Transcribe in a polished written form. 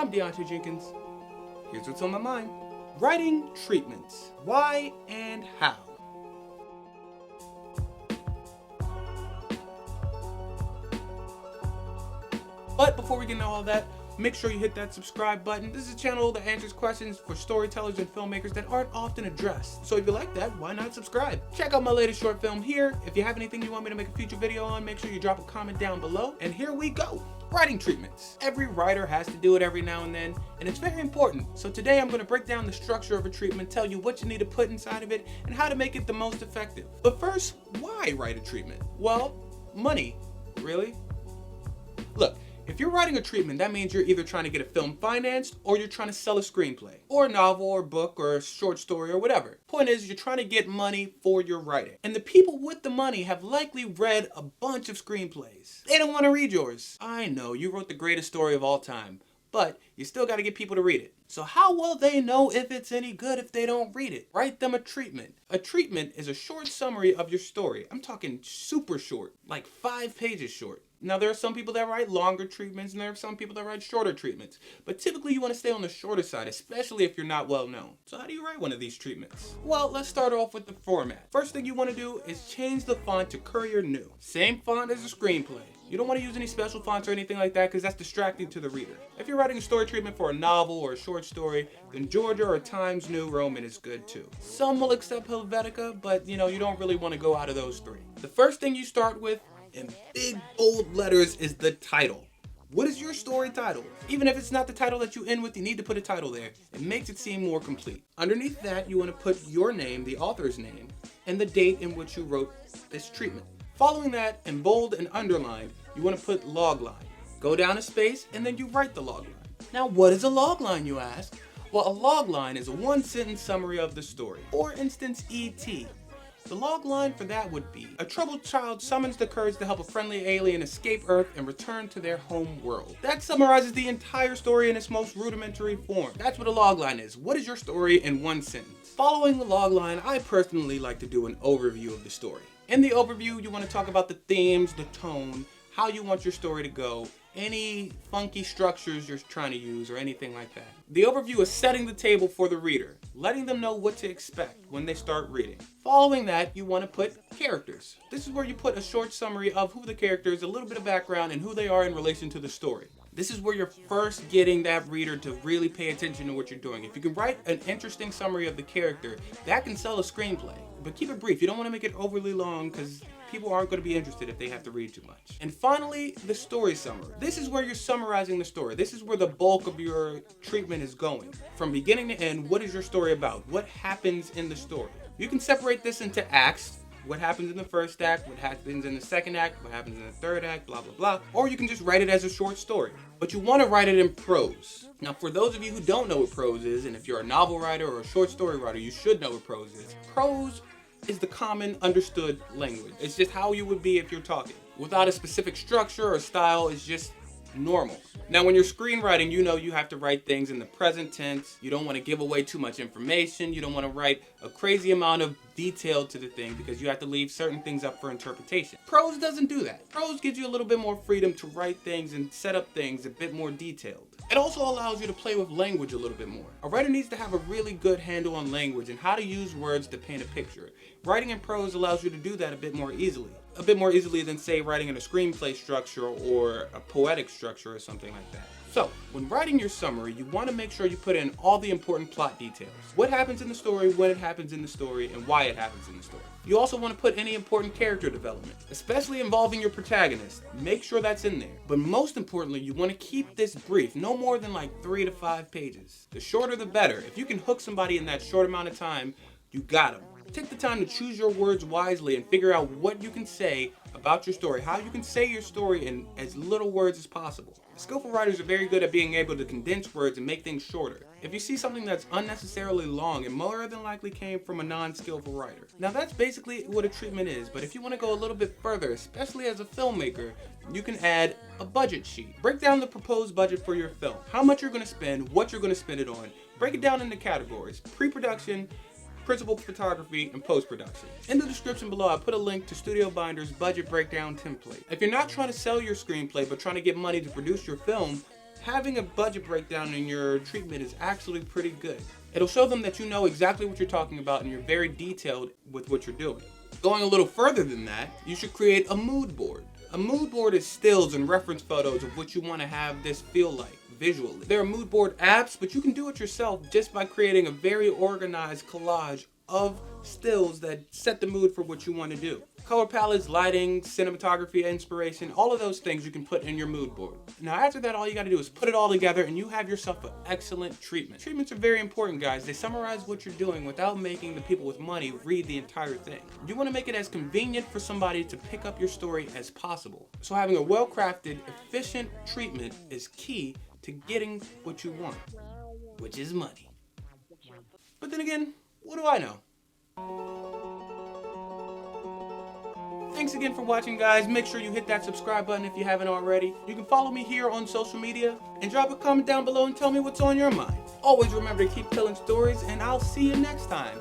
I'm Deontay Jenkins. Here's what's on my mind. Writing treatments. Why and how? But before we get into all that, make sure you hit that subscribe button. This is a channel that answers questions for storytellers and filmmakers that aren't often addressed. So if you like that, why not subscribe? Check out my latest short film here. If you have anything you want me to make a future video on, make sure you drop a comment down below. And here we go. Writing treatments. Every writer has to do it every now and then, and it's very important. So today I'm going to break down the structure of a treatment, tell you what you need to put inside of it, and how to make it the most effective. But first, why write a treatment? Well, money. Really? Look. If you're writing a treatment, that means you're either trying to get a film financed or you're trying to sell a screenplay or a novel or book or a short story or whatever. Point is, you're trying to get money for your writing. And the people with the money have likely read a bunch of screenplays. They don't want to read yours. I know, you wrote the greatest story of all time, but you still got to get people to read it. So how will they know if it's any good if they don't read it? Write them a treatment. A treatment is a short summary of your story. I'm talking super short, like 5 pages short. Now, there are some people that write longer treatments, and there are some people that write shorter treatments. But typically, you want to stay on the shorter side, especially if you're not well known. So how do you write one of these treatments? Well, let's start off with the format. First thing you want to do is change the font to Courier New. Same font as a screenplay. You don't want to use any special fonts or anything like that because that's distracting to the reader. If you're writing a story treatment for a novel or a short story, then Georgia or Times New Roman is good too. Some will accept Helvetica, but you don't really want to go out of those 3. The first thing you start with in big bold letters is the title. What is your story title? Even if it's not the title that you end with, you need to put a title there. It makes it seem more complete. Underneath that, you want to put your name, the author's name, and the date in which you wrote this treatment. Following that, in bold and underlined, you want to put logline. Go down a space, and then you write the logline. Now, what is a logline, you ask? Well, a logline is a 1-sentence summary of the story. For instance, E.T. The log line for that would be, a troubled child summons the courage to help a friendly alien escape Earth and return to their home world. That summarizes the entire story in its most rudimentary form. That's what a log line is. What is your story in 1 sentence? Following the log line, I personally like to do an overview of the story. In the overview, you want to talk about the themes, the tone, how you want your story to go, any funky structures you're trying to use or anything like that. The overview is setting the table for the reader, letting them know what to expect when they start reading. Following that, you want to put characters. This is where you put a short summary of who the character is, a little bit of background, and who they are in relation to the story. This is where you're first getting that reader to really pay attention to what you're doing. If you can write an interesting summary of the character, that can sell a screenplay. But keep it brief. You don't want to make it overly long because people aren't going to be interested if they have to read too much. And finally, the story summary. This is where you're summarizing the story. This is where the bulk of your treatment is going. From beginning to end, what is your story about? What happens in the story? You can separate this into acts. What happens in the first act, what happens in the second act, what happens in the third act, blah, blah, blah. Or you can just write it as a short story. But you want to write it in prose. Now, for those of you who don't know what prose is, and if you're a novel writer or a short story writer, you should know what prose is. Prose is the common understood language. It's just how you would be if you're talking. Without a specific structure or style, it's just normal. Now, when you're screenwriting, you have to write things in the present tense. You don't want to give away too much information. You don't want to write a crazy amount of detail to the thing because you have to leave certain things up for interpretation. Prose doesn't do that. Prose gives you a little bit more freedom to write things and set up things a bit more detailed. It also allows you to play with language a little bit more. A writer needs to have a really good handle on language and how to use words to paint a picture. Writing in prose allows you to do that a bit more easily. A bit more easily than, say, writing in a screenplay structure or a poetic structure or something like that. So, when writing your summary, you want to make sure you put in all the important plot details. What happens in the story, when it happens in the story, and why it happens in the story. You also want to put any important character development, especially involving your protagonist. Make sure that's in there. But most importantly, you want to keep this brief, no more than like 3 to 5 pages. The shorter the better. If you can hook somebody in that short amount of time, you got them. Take the time to choose your words wisely and figure out what you can say about your story, how you can say your story in as little words as possible. Skillful writers are very good at being able to condense words and make things shorter. If you see something that's unnecessarily long, it more than likely came from a non-skillful writer. Now that's basically what a treatment is, but if you want to go a little bit further, especially as a filmmaker, you can add a budget sheet. Break down the proposed budget for your film, how much you're going to spend, what you're going to spend it on. Break it down into categories: pre-production, principal photography, and post-production. In the description below, I put a link to Studio Binder's budget breakdown template. If you're not trying to sell your screenplay but trying to get money to produce your film, having a budget breakdown in your treatment is actually pretty good. It'll show them that you know exactly what you're talking about and you're very detailed with what you're doing. Going a little further than that, you should create a mood board. A mood board is stills and reference photos of what you want to have this feel like visually. There are mood board apps, but you can do it yourself just by creating a very organized collage of stills that set the mood for what you want to do. Color palettes, lighting, cinematography, inspiration, all of those things you can put in your mood board. Now after that, all you got to do is put it all together and you have yourself an excellent treatment. Treatments are very important, guys. They summarize what you're doing without making the people with money read the entire thing. You want to make it as convenient for somebody to pick up your story as possible. So having a well-crafted, efficient treatment is key to getting what you want, which is money. But then again, what do I know? Thanks again for watching, guys. Make sure you hit that subscribe button if you haven't already. You can follow me here on social media and drop a comment down below and tell me what's on your mind. Always remember to keep telling stories, and I'll see you next time.